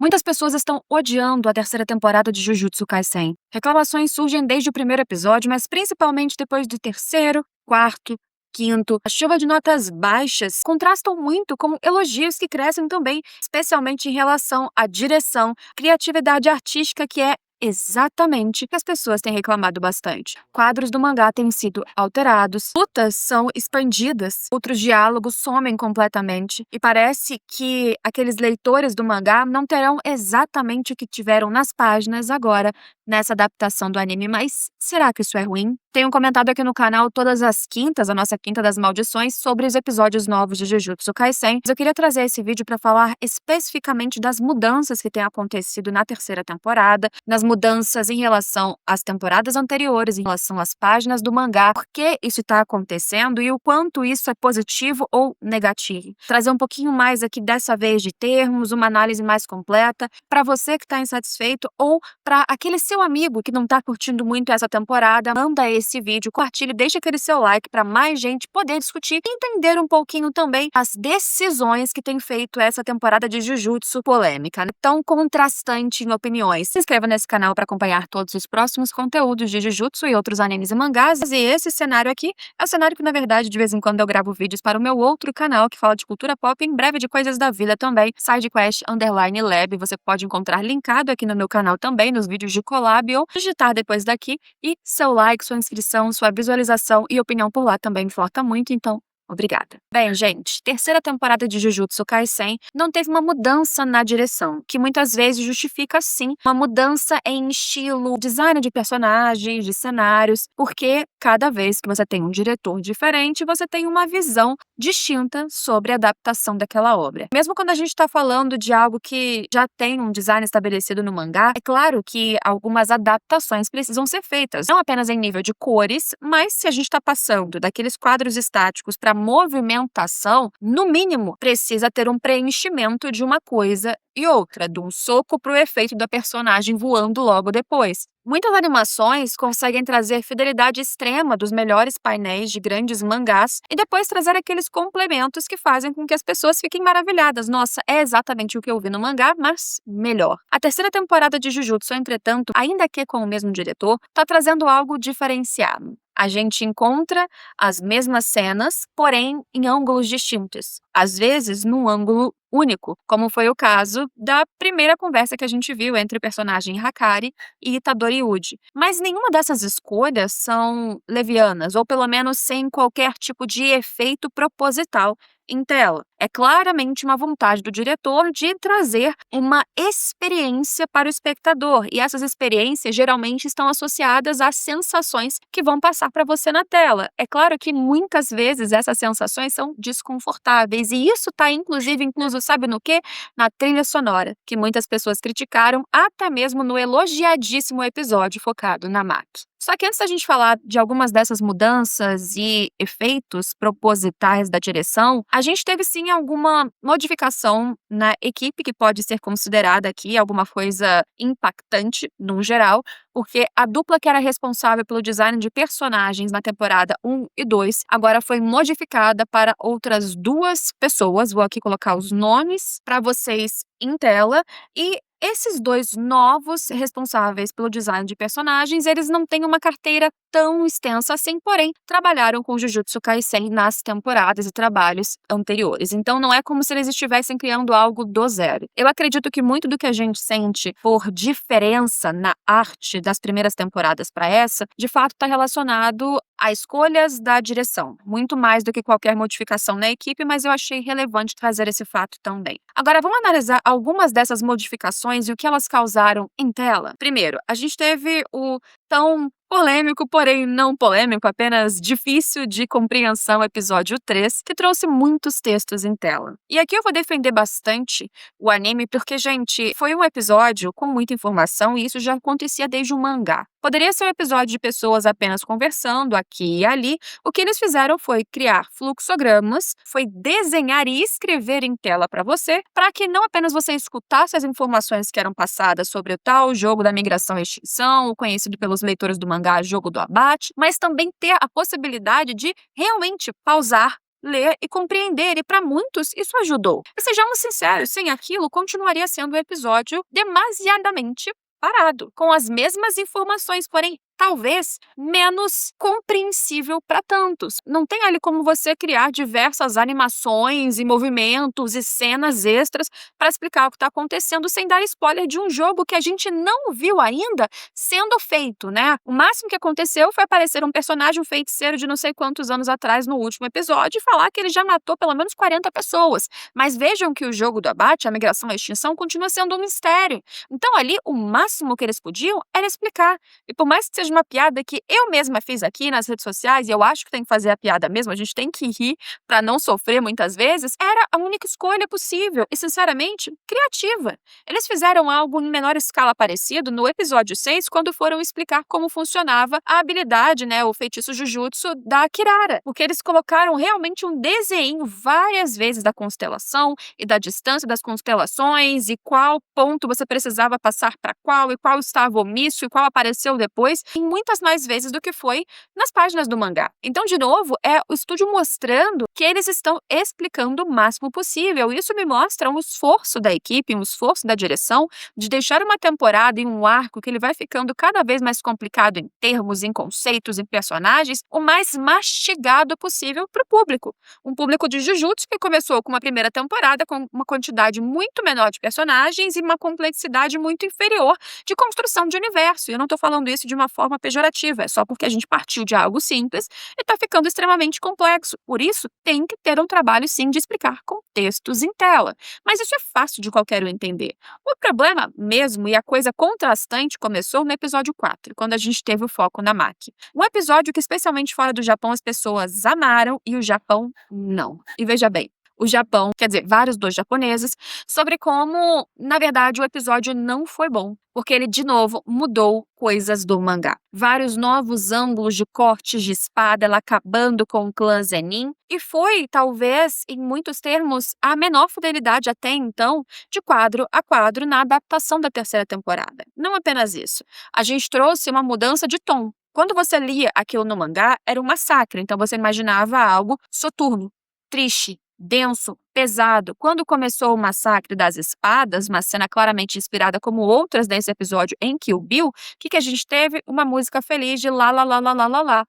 Muitas pessoas estão odiando a terceira temporada de Jujutsu Kaisen. Reclamações surgem desde o primeiro episódio, mas principalmente depois do terceiro, quarto, quinto. A chuva de notas baixas contrastam muito com elogios que crescem também, especialmente em relação à direção, criatividade artística, que é exatamente o que as pessoas têm reclamado bastante. Quadros do mangá têm sido alterados, lutas são expandidas, outros diálogos somem completamente e parece que aqueles leitores do mangá não terão exatamente o que tiveram nas páginas agora nessa adaptação do anime. Mas será que isso é ruim? Tenho comentado aqui no canal todas as quintas, a nossa quinta das maldições, sobre os episódios novos de Jujutsu Kaisen, mas eu queria trazer esse vídeo para falar especificamente das mudanças que têm acontecido na terceira temporada, nas mudanças em relação às temporadas anteriores, em relação às páginas do mangá, por que isso está acontecendo e o quanto isso é positivo ou negativo. Trazer um pouquinho mais aqui dessa vez de termos, uma análise mais completa, para você que está insatisfeito ou para aquele seu amigo que não está curtindo muito essa temporada, manda esse vídeo, compartilhe, deixa aquele seu like para mais gente poder discutir e entender um pouquinho também as decisões que tem feito essa temporada de Jujutsu polêmica, né? Tão contrastante em opiniões. Se inscreva nesse canal para acompanhar todos os próximos conteúdos de Jujutsu e outros animes e mangás. E esse cenário aqui é o cenário que, na verdade, de vez em quando eu gravo vídeos para o meu outro canal que fala de cultura pop, em breve de coisas da vida também, SideQuest_Lab. Você pode encontrar linkado aqui no meu canal também, nos vídeos de collab, ou digitar depois daqui. E seu like, sua inscrição, sua visualização e opinião por lá também me importa muito, então obrigada. Bem, gente, terceira temporada de Jujutsu Kaisen não teve uma mudança na direção, que muitas vezes justifica, sim, uma mudança em estilo, design de personagens, de cenários, porque cada vez que você tem um diretor diferente, você tem uma visão distinta sobre a adaptação daquela obra. Mesmo quando a gente está falando de algo que já tem um design estabelecido no mangá, é claro que algumas adaptações precisam ser feitas, não apenas em nível de cores, mas se a gente está passando daqueles quadros estáticos para movimentação, no mínimo, precisa ter um preenchimento de uma coisa e outra, de um soco para o efeito da personagem voando logo depois. Muitas animações conseguem trazer fidelidade extrema dos melhores painéis de grandes mangás e depois trazer aqueles complementos que fazem com que as pessoas fiquem maravilhadas. Nossa, é exatamente o que eu vi no mangá, mas melhor. A terceira temporada de Jujutsu, entretanto, ainda que com o mesmo diretor, está trazendo algo diferenciado. A gente encontra as mesmas cenas, porém em ângulos distintos. Às vezes, num ângulo único, como foi o caso da primeira conversa que a gente viu entre o personagem Hakari e Itadori Uji. Mas nenhuma dessas escolhas são levianas, ou pelo menos sem qualquer tipo de efeito proposital em tela. É claramente uma vontade do diretor de trazer uma experiência para o espectador, e essas experiências geralmente estão associadas às sensações que vão passar para você na tela. É claro que muitas vezes essas sensações são desconfortáveis, e isso está incluso, sabe no quê? Na trilha sonora, que muitas pessoas criticaram, até mesmo no elogiadíssimo episódio focado na Maki. Só que antes da gente falar de algumas dessas mudanças e efeitos propositais da direção, a gente teve sim alguma modificação na equipe que pode ser considerada aqui alguma coisa impactante no geral, porque a dupla que era responsável pelo design de personagens na temporada 1 e 2 agora foi modificada para outras duas pessoas. Vou aqui colocar os nomes para vocês em tela. E esses dois novos responsáveis pelo design de personagens, eles não têm uma carteira tão extensa assim, porém, trabalharam com Jujutsu Kaisen nas temporadas e trabalhos anteriores. Então, não é como se eles estivessem criando algo do zero. Eu acredito que muito do que a gente sente por diferença na arte das primeiras temporadas para essa, de fato está relacionado a escolhas da direção, muito mais do que qualquer modificação na equipe, mas eu achei relevante trazer esse fato também. Agora, vamos analisar algumas dessas modificações e o que elas causaram em tela. Primeiro, a gente teve o tão polêmico, porém não polêmico, apenas difícil de compreensão episódio 3, que trouxe muitos textos em tela. E aqui eu vou defender bastante o anime, porque, gente, foi um episódio com muita informação e isso já acontecia desde o mangá. Poderia ser um episódio de pessoas apenas conversando aqui e ali. O que eles fizeram foi criar fluxogramas, foi desenhar e escrever em tela para você, para que não apenas você escutasse as informações que eram passadas sobre o tal jogo da migração e extinção, o conhecido pelos leitores do mangá Jogo do Abate, mas também ter a possibilidade de realmente pausar, ler e compreender, e para muitos isso ajudou. E sejamos sinceros, sem aquilo continuaria sendo um episódio demasiadamente parado, com as mesmas informações, porém talvez menos compreensível para tantos. Não tem ali como você criar diversas animações e movimentos e cenas extras para explicar o que está acontecendo sem dar spoiler de um jogo que a gente não viu ainda sendo feito, né? O máximo que aconteceu foi aparecer um personagem, um feiticeiro de não sei quantos anos atrás no último episódio e falar que ele já matou pelo menos 40 pessoas. Mas vejam que o jogo do abate, a migração e a extinção, continua sendo um mistério. Então ali, o máximo que eles podiam era explicar. E por mais que seja uma piada que eu mesma fiz aqui nas redes sociais, e eu acho que tem que fazer a piada mesmo, a gente tem que rir para não sofrer muitas vezes, era a única escolha possível e, sinceramente, criativa. Eles fizeram algo em menor escala parecido no episódio 6, quando foram explicar como funcionava a habilidade, né, o feitiço Jujutsu da Kirara, porque eles colocaram realmente um desenho várias vezes da constelação e da distância das constelações e qual ponto você precisava passar para qual e qual estava omisso e qual apareceu depois, em muitas mais vezes do que foi nas páginas do mangá. Então, de novo, é o estúdio mostrando que eles estão explicando o máximo possível. Isso me mostra um esforço da equipe, um esforço da direção de deixar uma temporada e um arco que ele vai ficando cada vez mais complicado em termos, em conceitos, em personagens, o mais mastigado possível para o público. Um público de Jujutsu que começou com uma primeira temporada com uma quantidade muito menor de personagens e uma complexidade muito inferior de construção de universo. E eu não estou falando isso de uma forma pejorativa, é só porque a gente partiu de algo simples e está ficando extremamente complexo. Por isso, tem que ter um trabalho, sim, de explicar contextos em tela. Mas isso é fácil de qualquer um entender. O problema mesmo e a coisa contrastante começou no episódio 4, quando a gente teve o foco na Maki. Um episódio que, especialmente fora do Japão, as pessoas amaram e o Japão não. E veja bem, o Japão, quer dizer, vários dos japoneses, sobre como, na verdade, o episódio não foi bom, porque ele, de novo, mudou coisas do mangá. Vários novos ângulos de cortes de espada, ela acabando com o clã Zenin, e foi, talvez, em muitos termos, a menor fidelidade até então, de quadro a quadro na adaptação da terceira temporada. Não apenas isso, a gente trouxe uma mudança de tom. Quando você lia aquilo no mangá, era um massacre, então você imaginava algo soturno, triste, denso, pesado. Quando começou o massacre das espadas, uma cena claramente inspirada como outras desse episódio em Kill Bill, o que a gente teve? Uma música feliz de lá, lá, lá, lá, lá, lá, lá.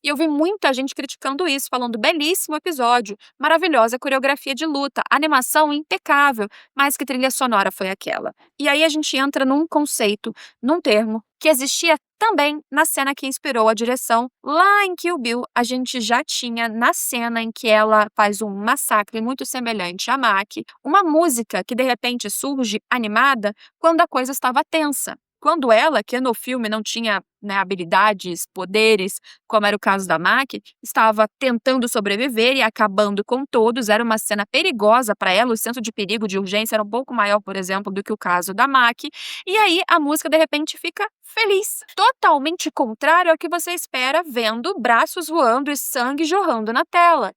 E eu vi muita gente criticando isso, falando belíssimo episódio, maravilhosa coreografia de luta, animação impecável, mas que trilha sonora foi aquela? E aí a gente entra num conceito, num termo, que existia também na cena que inspirou a direção. Lá em Kill Bill, a gente já tinha, na cena em que ela faz um massacre muito semelhante a Maki, uma música que de repente surge animada quando a coisa estava tensa. Quando ela, que no filme não tinha, né, habilidades, poderes, como era o caso da Maki, estava tentando sobreviver e acabando com todos, era uma cena perigosa para ela, o senso de perigo, de urgência era um pouco maior, por exemplo, do que o caso da Maki, e aí a música de repente fica feliz. Totalmente contrário ao que você espera vendo braços voando e sangue jorrando na tela.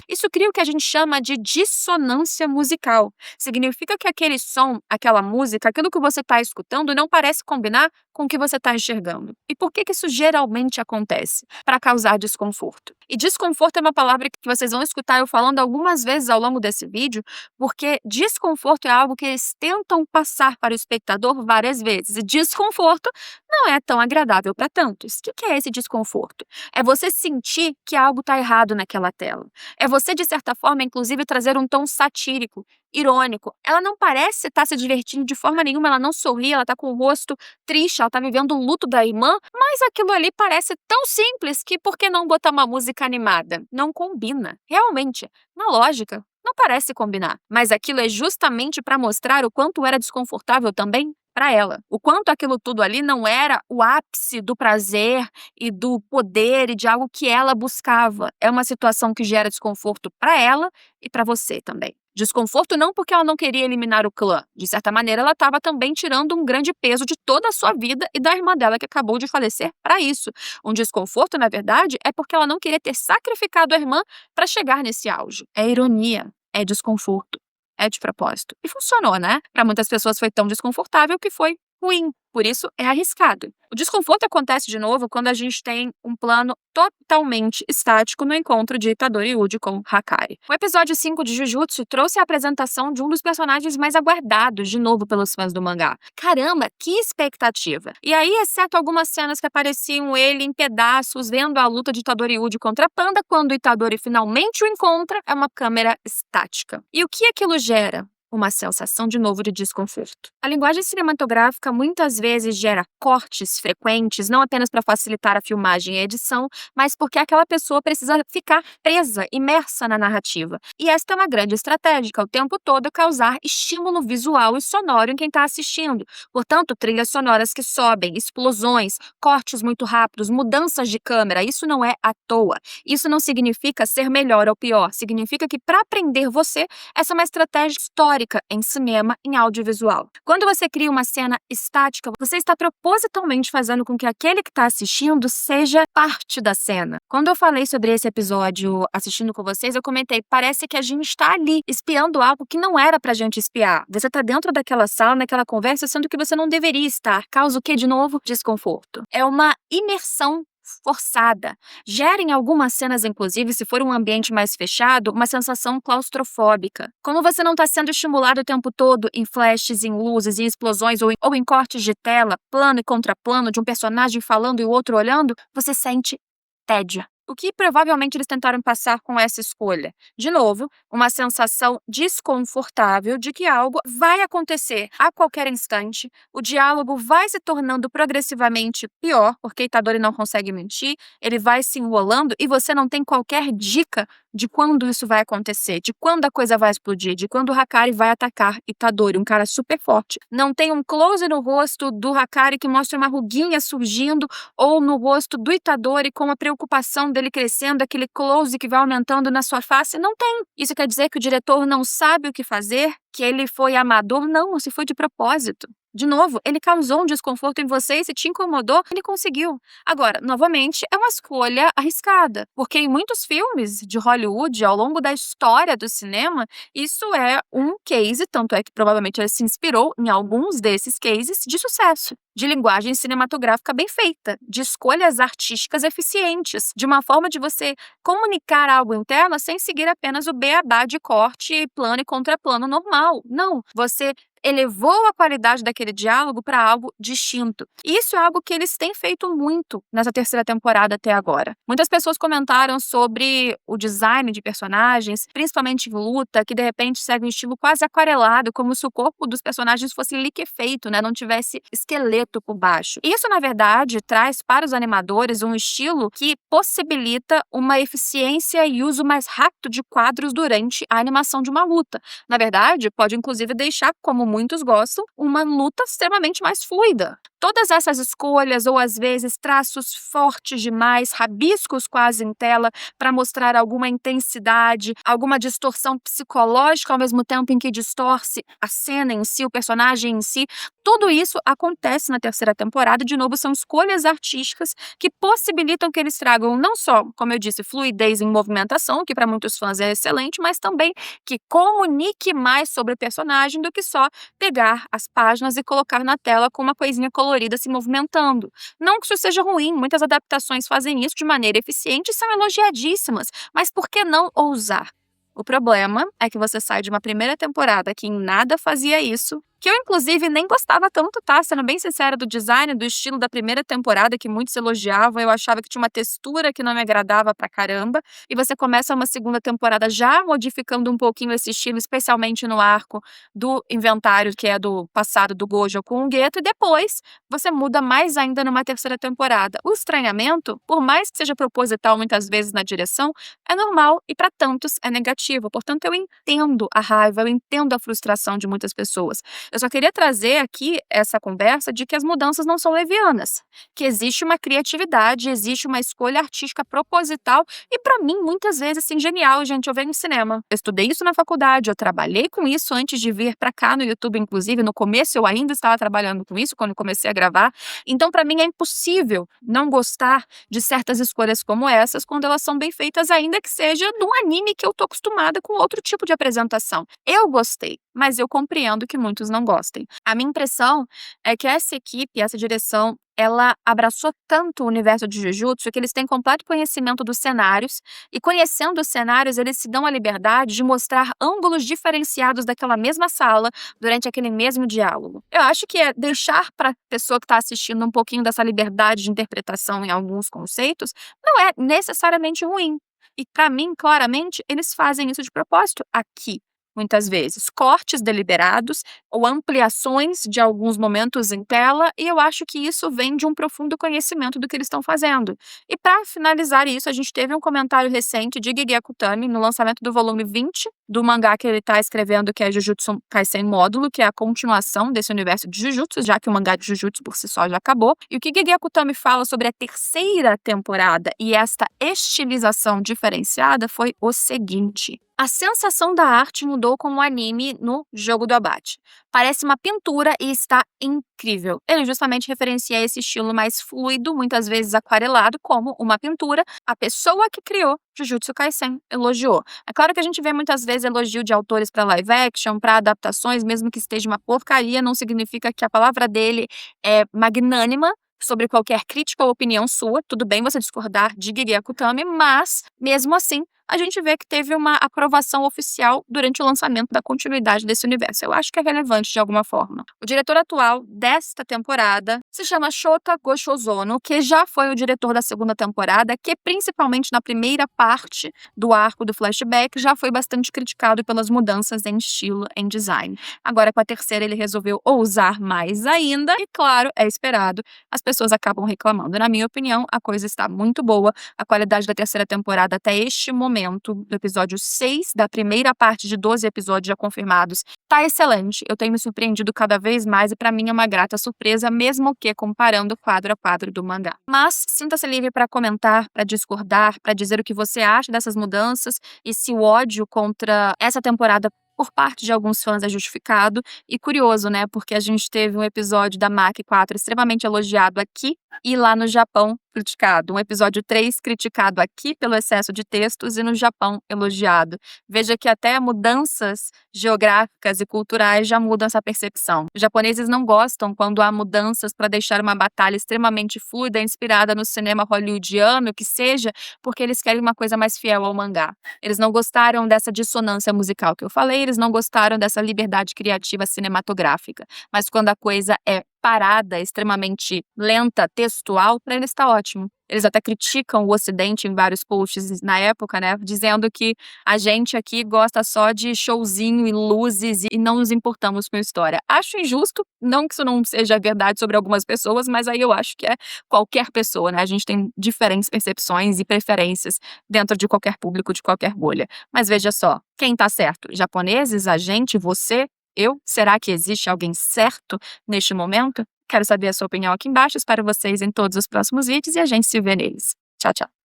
Isso cria o que a gente chama de dissonância musical. Significa que aquele som, aquela música, aquilo que você está escutando não parece combinar com o que você está enxergando. E por que isso geralmente acontece? Para causar desconforto. E desconforto é uma palavra que vocês vão escutar eu falando algumas vezes ao longo desse vídeo, porque desconforto é algo que eles tentam passar para o espectador várias vezes. E desconforto não é tão agradável para tantos. O que é esse desconforto? É você sentir que algo está errado naquela tela. É você, de certa forma, inclusive, trazer um tom satírico, irônico. Ela não parece estar se divertindo de forma nenhuma, ela não sorri, ela está com o rosto triste, ela está vivendo um luto da irmã, mas aquilo ali parece tão simples que por que não botar uma música animada? Não combina. Realmente, na lógica, não parece combinar. Mas aquilo é justamente para mostrar o quanto era desconfortável também para ela. O quanto aquilo tudo ali não era o ápice do prazer e do poder e de algo que ela buscava. É uma situação que gera desconforto para ela e para você também. Desconforto não porque ela não queria eliminar o clã. De certa maneira, ela estava também tirando um grande peso de toda a sua vida e da irmã dela que acabou de falecer para isso. Um desconforto, na verdade, é porque ela não queria ter sacrificado a irmã para chegar nesse auge. É ironia, é desconforto. é de propósito. E funcionou, né? Para muitas pessoas foi tão desconfortável que foi ruim. Por isso, é arriscado. O desconforto acontece de novo quando a gente tem um plano totalmente estático no encontro de Itadori Uji com Hakari. O episódio 5 de Jujutsu trouxe a apresentação de um dos personagens mais aguardados de novo pelos fãs do mangá. Caramba, que expectativa! E aí, exceto algumas cenas que apareciam ele em pedaços vendo a luta de Itadori Uji contra Panda, quando Itadori finalmente o encontra, é uma câmera estática. E o que aquilo gera? Uma sensação de novo de desconforto. A linguagem cinematográfica muitas vezes gera cortes frequentes, não apenas para facilitar a filmagem e a edição, mas porque aquela pessoa precisa ficar presa, imersa na narrativa. E esta é uma grande estratégia, o tempo todo causar estímulo visual e sonoro em quem está assistindo. Portanto, trilhas sonoras que sobem, explosões, cortes muito rápidos, mudanças de câmera, isso não é à toa. Isso não significa ser melhor ou pior, significa que para aprender você, essa é uma estratégia histórica em cinema, em audiovisual. Quando você cria uma cena estática, você está propositalmente fazendo com que aquele que está assistindo seja parte da cena. Quando eu falei sobre esse episódio assistindo com vocês, eu comentei, parece que a gente está ali espiando algo que não era pra gente espiar. Você está dentro daquela sala, naquela conversa, sendo que você não deveria estar. Causa o que de novo? Desconforto. É uma imersão forçada. Gera em algumas cenas, inclusive, se for um ambiente mais fechado, uma sensação claustrofóbica. Como você não está sendo estimulado o tempo todo em flashes, em luzes, em explosões ou em cortes de tela, plano e contraplano, de um personagem falando e o outro olhando, você sente tédio. O que provavelmente eles tentaram passar com essa escolha? De novo, uma sensação desconfortável de que algo vai acontecer a qualquer instante, o diálogo vai se tornando progressivamente pior, porque Itadori não consegue mentir, ele vai se enrolando e você não tem qualquer dica de quando isso vai acontecer, de quando a coisa vai explodir, de quando o Hakari vai atacar Itadori, um cara super forte. Não tem um close no rosto do Hakari que mostra uma ruguinha surgindo ou no rosto do Itadori com a preocupação dele crescendo, aquele close que vai aumentando na sua face. Não tem. Isso quer dizer que o diretor não sabe o que fazer, que ele foi amador? Não, se foi de propósito. De novo, ele causou um desconforto em você e se te incomodou, ele conseguiu. Agora, novamente, é uma escolha arriscada, porque em muitos filmes de Hollywood, ao longo da história do cinema, isso é um case, tanto é que provavelmente ele se inspirou em alguns desses cases de sucesso, de linguagem cinematográfica bem feita, de escolhas artísticas eficientes, de uma forma de você comunicar algo em tela sem seguir apenas o beabá de corte, plano e contraplano normal. Não, você elevou a qualidade daquele diálogo para algo distinto. Isso é algo que eles têm feito muito nessa terceira temporada até agora. Muitas pessoas comentaram sobre o design de personagens, principalmente em luta, que de repente segue um estilo quase aquarelado, como se o corpo dos personagens fosse liquefeito, né? Não tivesse esqueleto por baixo. Isso, na verdade, traz para os animadores um estilo que possibilita uma eficiência e uso mais rápido de quadros durante a animação de uma luta. Na verdade, pode inclusive deixar, como muitos gostam, uma luta extremamente mais fluida. Todas essas escolhas, ou às vezes traços fortes demais, rabiscos quase em tela, para mostrar alguma intensidade, alguma distorção psicológica ao mesmo tempo em que distorce a cena em si, o personagem em si, tudo isso acontece na terceira temporada. De novo, são escolhas artísticas que possibilitam que eles tragam não só, como eu disse, fluidez em movimentação, que para muitos fãs é excelente, mas também que comunique mais sobre o personagem do que só pegar as páginas e colocar na tela com uma coisinha colorida se movimentando. Não que isso seja ruim, muitas adaptações fazem isso de maneira eficiente e são elogiadíssimas, mas por que não ousar? O problema é que você sai de uma primeira temporada que em nada fazia isso, que eu inclusive nem gostava tanto, tá? Sendo bem sincera, do design, do estilo da primeira temporada, que muitos elogiavam, eu achava que tinha uma textura que não me agradava pra caramba, e você começa uma segunda temporada já modificando um pouquinho esse estilo, especialmente no arco do inventário, que é do passado do Gojo com o Geto, e depois você muda mais ainda numa terceira temporada. O estranhamento, por mais que seja proposital muitas vezes na direção, é normal e para tantos é negativo. Portanto, eu entendo a raiva, eu entendo a frustração de muitas pessoas. Eu só queria trazer aqui essa conversa de que as mudanças não são levianas, que existe uma criatividade, existe uma escolha artística proposital e, para mim, muitas vezes, assim, genial, gente. Eu venho no cinema, eu estudei isso na faculdade, eu trabalhei com isso antes de vir para cá no YouTube, inclusive. No começo, eu ainda estava trabalhando com isso quando comecei a gravar. Então, para mim, é impossível não gostar de certas escolhas como essas quando elas são bem feitas, ainda que seja de um anime que eu tô acostumada com outro tipo de apresentação. Eu gostei, mas eu compreendo que muitos não gostem. A minha impressão é que essa equipe, essa direção, ela abraçou tanto o universo de Jujutsu que eles têm completo conhecimento dos cenários, e conhecendo os cenários, eles se dão a liberdade de mostrar ângulos diferenciados daquela mesma sala durante aquele mesmo diálogo. Eu acho que é deixar para a pessoa que está assistindo um pouquinho dessa liberdade de interpretação em alguns conceitos não é necessariamente ruim. E para mim, claramente, eles fazem isso de propósito aqui. Muitas vezes, cortes deliberados ou ampliações de alguns momentos em tela, e eu acho que isso vem de um profundo conhecimento do que eles estão fazendo. E para finalizar isso, a gente teve um comentário recente de Gege Akutami no lançamento do volume 20 do mangá que ele está escrevendo, que é Jujutsu Kaisen Módulo, que é a continuação desse universo de Jujutsu, já que o mangá de Jujutsu por si só já acabou. E o que Gege Akutami fala sobre a terceira temporada e esta estilização diferenciada foi o seguinte: a sensação da arte mudou com o anime no Jogo do Abate. Parece uma pintura e está incrível. Ele justamente referencia esse estilo mais fluido, muitas vezes aquarelado, como uma pintura. A pessoa que criou Jujutsu Kaisen elogiou. É claro que a gente vê muitas vezes elogio de autores para live action, para adaptações, mesmo que esteja uma porcaria, não significa que a palavra dele é magnânima sobre qualquer crítica ou opinião sua. Tudo bem você discordar de Gege Akutami, mas, mesmo assim, a gente vê que teve uma aprovação oficial durante o lançamento da continuidade desse universo. Eu acho que é relevante de alguma forma. O diretor atual desta temporada se chama Shota Goshozono, que já foi o diretor da segunda temporada, que principalmente na primeira parte do arco do flashback já foi bastante criticado pelas mudanças em estilo, em design. Agora, com a terceira, ele resolveu ousar mais ainda e, claro, é esperado, as pessoas acabam reclamando. Na minha opinião, a coisa está muito boa. A qualidade da terceira temporada até este momento, do episódio 6, da primeira parte de 12 episódios já confirmados, tá excelente. Eu tenho me surpreendido cada vez mais e para mim é uma grata surpresa, mesmo que comparando quadro a quadro do mangá. Mas sinta-se livre para comentar, para discordar, para dizer o que você acha dessas mudanças e se o ódio contra essa temporada por parte de alguns fãs é justificado. E curioso, né? Porque a gente teve um episódio da Mach 4 extremamente elogiado aqui e lá no Japão criticado. Um episódio 3 criticado aqui pelo excesso de textos e no Japão elogiado. Veja que até mudanças geográficas e culturais já mudam essa percepção. Os japoneses não gostam quando há mudanças para deixar uma batalha extremamente fluida, inspirada no cinema hollywoodiano, que seja, porque eles querem uma coisa mais fiel ao mangá. Eles não gostaram dessa dissonância musical que eu falei, eles não gostaram dessa liberdade criativa cinematográfica. Mas quando a coisa é parada, extremamente lenta, textual, para eles está ótimo. Eles até criticam o Ocidente em vários posts na época, né? Dizendo que a gente aqui gosta só de showzinho e luzes e não nos importamos com a história. Acho injusto, não que isso não seja verdade sobre algumas pessoas, mas aí eu acho que é qualquer pessoa, né? A gente tem diferentes percepções e preferências dentro de qualquer público, de qualquer bolha. Mas veja só, quem tá certo? Japoneses, a gente, você? Eu? Será que existe alguém certo neste momento? Quero saber a sua opinião aqui embaixo. Espero vocês em todos os próximos vídeos e a gente se vê neles. Tchau, tchau.